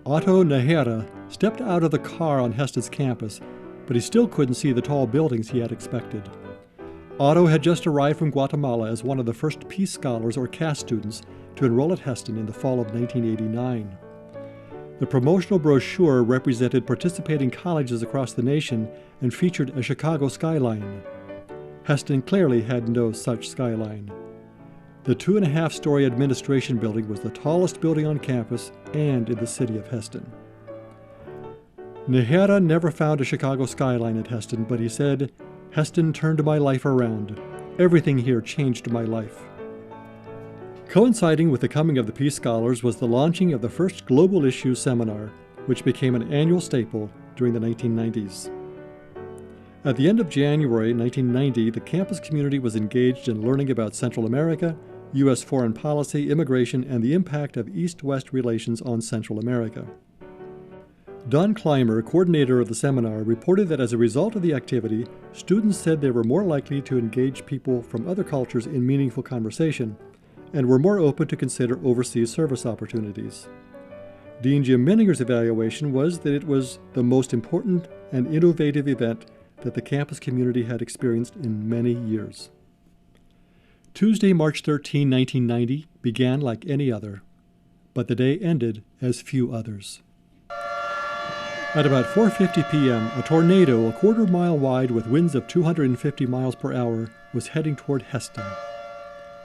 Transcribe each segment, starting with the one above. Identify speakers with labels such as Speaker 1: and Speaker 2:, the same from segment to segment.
Speaker 1: Otto Nahera stepped out of the car on Hesston's campus, but he still couldn't see the tall buildings he had expected. Otto had just arrived from Guatemala as one of the first Peace Scholars or CAS students to enroll at Hesston in the fall of 1989. The promotional brochure represented participating colleges across the nation and featured a Chicago skyline. Hesston clearly had no such skyline. The 2.5-story administration building was the tallest building on campus and in the city of Hesston. Nahera never found a Chicago skyline at Hesston, but he said, "Hesston turned my life around. Everything here changed my life." Coinciding with the coming of the Peace Scholars was the launching of the first Global Issues Seminar, which became an annual staple during the 1990s. At the end of January 1990, the campus community was engaged in learning about Central America, U.S. foreign policy, immigration, and the impact of East-West relations on Central America. Don Clymer, coordinator of the seminar, reported that as a result of the activity, students said they were more likely to engage people from other cultures in meaningful conversation, and were more open to consider overseas service opportunities. Dean Jim Mininger's evaluation was that it was the most important and innovative event that the campus community had experienced in many years. Tuesday, March 13, 1990, began like any other, but the day ended as few others. At about 4:50 p.m., a tornado a quarter-mile wide with winds of 250 miles per hour was heading toward Hesston.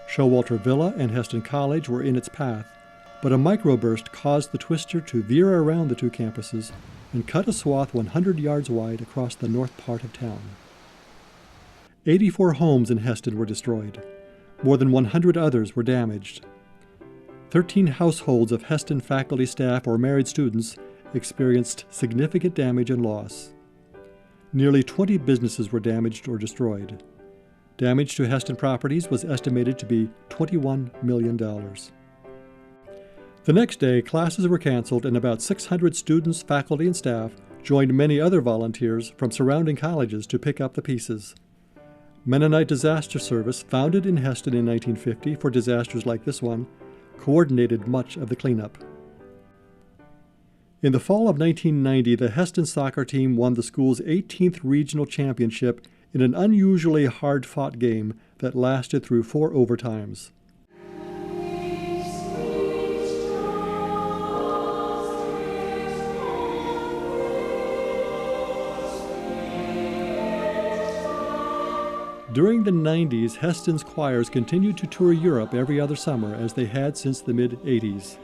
Speaker 1: Showalter Villa and Hesston College were in its path, but a microburst caused the twister to veer around the two campuses and cut a swath 100 yards wide across the north part of town. 84 homes in Hesston were destroyed. More than 100 others were damaged. 13 households of Hesston faculty, staff, or married students experienced significant damage and loss. Nearly 20 businesses were damaged or destroyed. Damage to Hesston properties was estimated to be $21 million. The next day, classes were canceled and about 600 students, faculty, and staff joined many other volunteers from surrounding colleges to pick up the pieces. Mennonite Disaster Service, founded in Hesston in 1950 for disasters like this one, coordinated much of the cleanup. In the fall of 1990, the Hesston soccer team won the school's 18th regional championship in an unusually hard-fought game that lasted through 4 overtimes. During the 90s, Hesston's choirs continued to tour Europe every other summer, as they had since the mid-80s.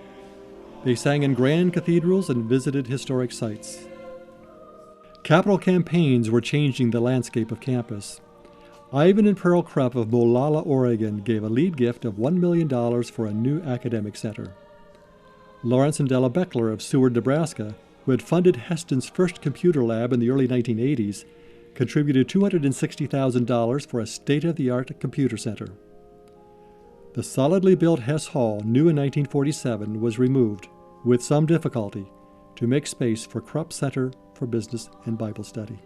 Speaker 1: They sang in grand cathedrals and visited historic sites. Capital campaigns were changing the landscape of campus. Ivan and Pearl Krupp of Molalla, Oregon, gave a lead gift of $1 million for a new academic center. Lawrence and Della Beckler of Seward, Nebraska, who had funded Hesston's first computer lab in the early 1980s, contributed $260,000 for a state-of-the-art computer center. The solidly built Hess Hall, new in 1947, was removed, with some difficulty, to make space for Krupp Center for Business and Bible Study.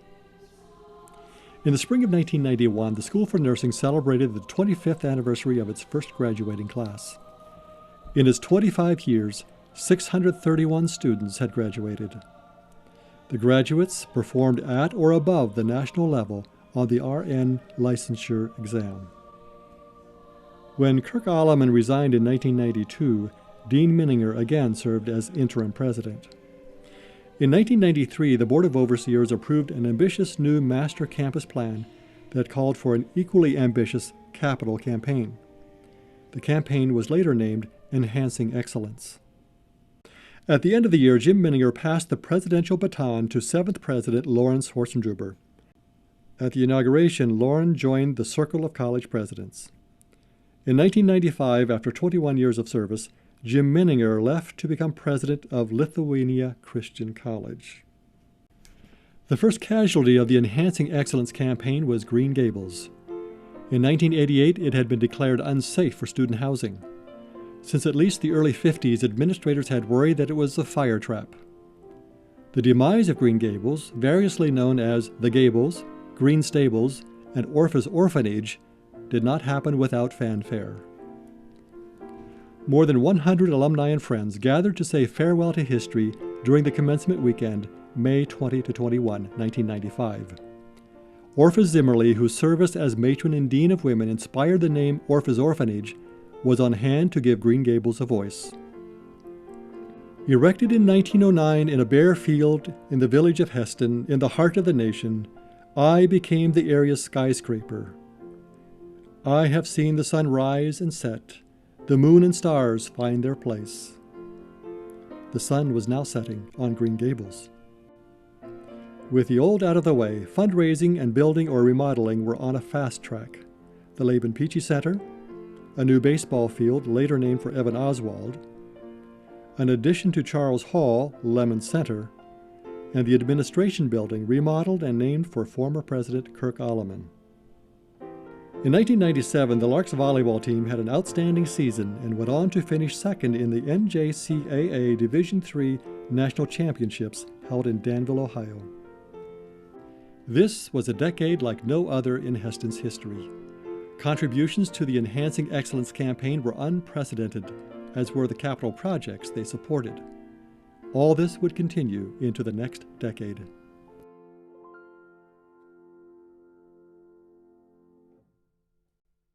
Speaker 1: In the spring of 1991, the School for Nursing celebrated the 25th anniversary of its first graduating class. In its 25 years, 631 students had graduated. The graduates performed at or above the national level on the RN licensure exam. When Kirk Alleman resigned in 1992, Dean Mininger again served as interim president. In 1993, the Board of Overseers approved an ambitious new master campus plan that called for an equally ambitious capital campaign. The campaign was later named Enhancing Excellence. At the end of the year, Jim Mininger passed the presidential baton to 7th President Lawrence Horstendruber. At the inauguration, Lauren joined the Circle of College Presidents. In 1995, after 21 years of service, Jim Mininger left to become president of Lithuania Christian College. The first casualty of the Enhancing Excellence campaign was Green Gables. In 1988, it had been declared unsafe for student housing. Since at least the early 50s, administrators had worried that it was a fire trap. The demise of Green Gables, variously known as the Gables, Green Stables, and Orpha's Orphanage, did not happen without fanfare. More than 100 alumni and friends gathered to say farewell to history during the commencement weekend, May 20 to 21, 1995. Orpha Zimmerly, whose service as matron and dean of women inspired the name Orpha's Orphanage, was on hand to give Green Gables a voice. Erected in 1909 in a bare field in the village of Hesston, in the heart of the nation, I became the area's skyscraper. I have seen the sun rise and set, the moon and stars find their place. The sun was now setting on Green Gables. With the old out of the way, fundraising and building or remodeling were on a fast track. The Laban Peachy Center, a new baseball field later named for Evan Oswald, an addition to Charles Hall, Lemon Center, and the administration building remodeled and named for former President Kirk Alleman. In 1997, the Larks volleyball team had an outstanding season and went on to finish second in the NJCAA Division III National Championships held in Danville, Ohio. This was a decade like no other in Hesston's history. Contributions to the Enhancing Excellence campaign were unprecedented, as were the capital projects they supported. All this would continue into the next decade.